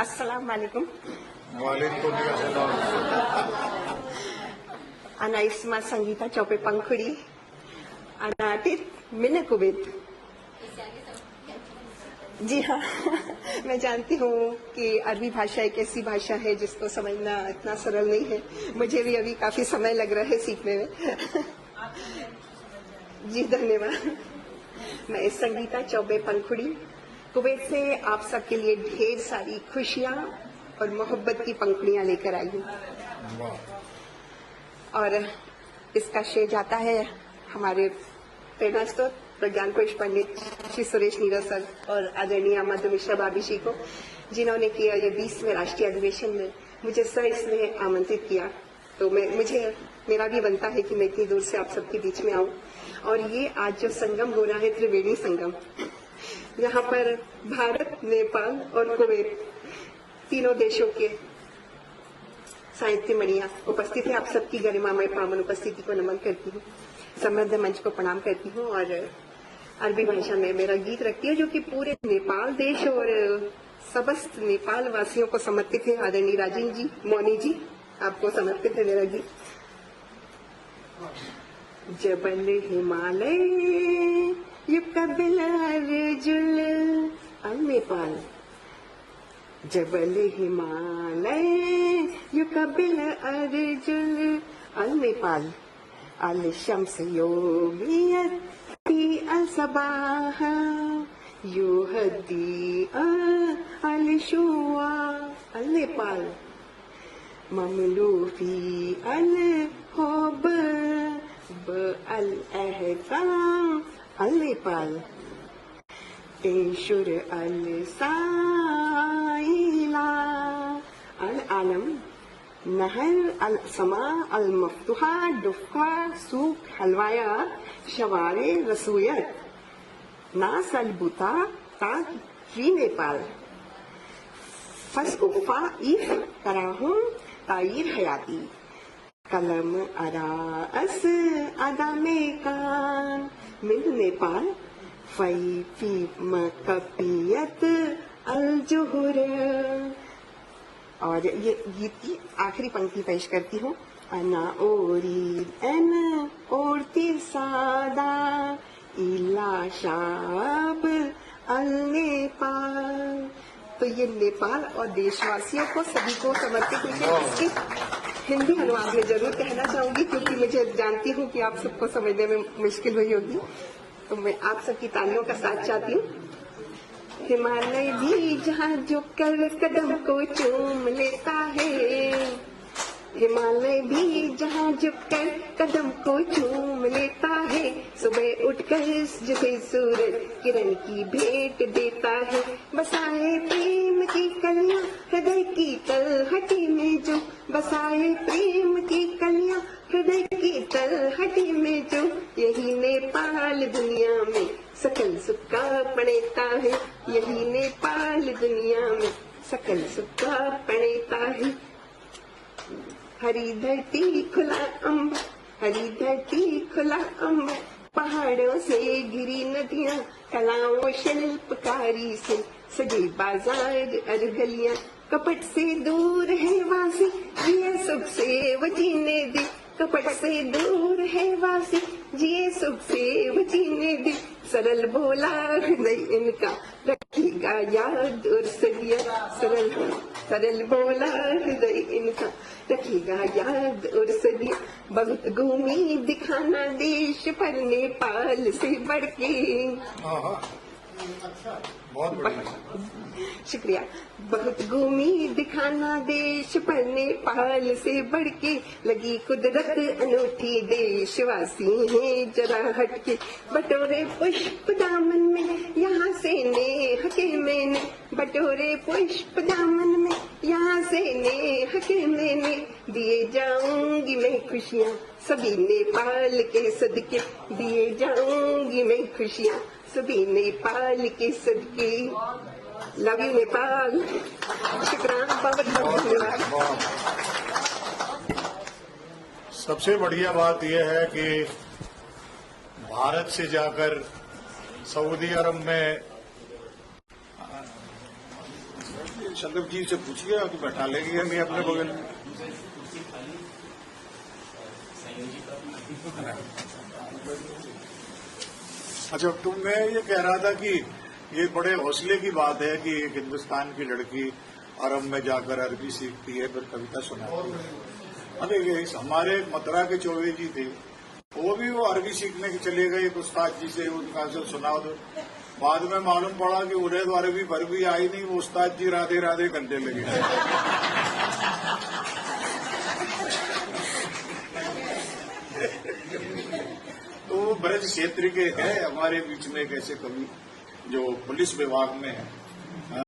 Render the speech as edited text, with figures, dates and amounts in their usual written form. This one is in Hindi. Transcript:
अस्सलाम वालेकुम. Waalaikumsalam. Ana Isma Sangeeta Chaupe Pankhudi. Ana Atit Mina Kuwait. जी हाँ, मैं जानती हूँ कि अरबी भाषा एक ऐसी भाषा है जिसको समझना इतना सरल नहीं है. मुझे भी अभी काफी समय लग रहा है सीखने में. जी धन्यवाद. मैं संगीता चौबे पंखुड़ी कुवैत से आप सबके लिए ढेर सारी खुशियाँ और मोहब्बत की पंखुड़ियाँ लेकर आई हूँ. और इसका श्रेय जाता है हमारे प्रेरणा स्रोत प्रज्ञान कोश पंडित श्री सुरेश नीरज सर और आदरणीय मधु मिश्रा भाभी जी को, जिन्होंने किया ये 20वें राष्ट्रीय अधिवेशन में मुझे सर इसमें आमंत्रित किया. तो मेरा भी बनता है कि मैं इतनी दूर से आप सबके बीच में आऊं. और ये आज जो संगम हो रहा है त्रिवेणी संगम, यहाँ पर भारत, नेपाल और कुवैत तीनों देशों के साहित्य मणियां उपस्थित है. आप सबकी गरिमामय पावन उपस्थिति को नमन करती हूँ. समृद्ध मंच को प्रणाम करती हूँ और अरबी भाषा में मेरा गीत रखती है जो कि पूरे नेपाल देश और समस्त नेपाल वासियों को समर्पित है. आदरणीय राजीव जी, मौनी जी, आपको समर्पित है मेरा गीत. जबल हिमालय युकबिल अर्जुल अल नेपाल. जबल हिमालय युकबिल अर्जुल अल नेपाल. अल शम्स योमियत फी अल सबाह युहदी अल शुआ अल नेपाल. ममलूफी अल हुब अल अहकाम अल नेपाल. इंशुर अल साइला अल आलम नहर अल समा अल मफ्तुहा डुफा सूख हलवाया शवारे रसूयत नास अल बुता ताज फ्री नेपाल. फस उफा इफ कराहूं ताइर हयाती. कलम अराअस अदामे कान मिल नेपाल. फई फी मकपियत अल जुहुर. और ये गीत की आखिरी पंक्ति पेश करती हूँ. अना ओरी एन ओरती सादा इला शाब अल नेपाल. तो ये नेपाल और देशवासियों को सभी को समर्पित है. इसकी हिंदी अनुवाद में जरूर कहना चाहूंगी क्योंकि मुझे जानती हूँ कि आप सबको समझने में मुश्किल हुई होगी. तो मैं आप सबकी तालियों का साथ चाहती हूँ. हिमालय भी जहाँ झुक कर कदम को चूम लेता है. हिमालय भी जहाँ झुक कर कदम को चूम लेता है. सुबह उठकर जिसे सूरज किरण की भेंट देता है. बसाए प्रेम की कलियां हृदय की तलहटी में जो. बसाए प्रेम की कलियां हृदय की तलहटी में जो. यही नेपाल दुनिया में सकल सुख का पड़ेता है. यही नेपाल दुनिया में सकल सुख का पड़ेता है. हरी धरती खुला अम्ब, हरी धरती खुला अम्ब. पहाड़ों से घिरी नदियाँ, कलाओं शिल्पकारी से सजे बाजार और गलियाँ. कपट से दूर है वासी, जिए सुख से वो जीने दे. कपट से दूर है वासी, जिए सुख से वो जीने दे. सरल भोला हृदय इनका रखेगा याद और सदिया. सरल भोला हृदय इनका रखेगा याद और सदिया. बहुत घूमी दिखाना देश पर नेपाल से बढ़ के. बहुत बढ़िया, शुक्रिया. बहुत घूमी दिखाना देश पर नेपाल से बढ़ के. लगी कुदरत अनूठी देशवासी हैं जरा हटके. बटोरे पुष्प दामन में यहाँ से नेह के मैंने. बटोरे पुष्प दामन में यहाँ से नेह के मैंने. दिए जाऊंगी मैं खुशियाँ सभी नेपाल के सदके. दिए जाऊंगी मैं खुशियाँ सभी नेपाल के सदके. Love you Nepal. शुक्रान, बहुत धन्यवाद. सबसे बढ़िया बात यह है कि भारत से जाकर सऊदी अरब में संदीप जी से पूछिए, आप बैठा लेंगे हमें अपने बगल में। अच्छा, तो मैं ये कह रहा था कि ये बड़े हौसले की बात है कि एक हिंदुस्तान की लड़की अरब में जाकर अरबी सीखती है, फिर कविता सुनाती है। अरे ये हमारे मथुरा के चौबे जी थे, वो अरबी सीखने के चले गए एक उस्ताद जी से, उनका से सुना दो। बाद में मालूम पड़ा कि उन्हें तो अरबी भर भी आई नहीं, वो उस्ताद जी राधे राधे करने लगे। तो ब्रज क्षेत्र के है हमारे बीच में एक ऐसे कवि जो पुलिस विभाग में है,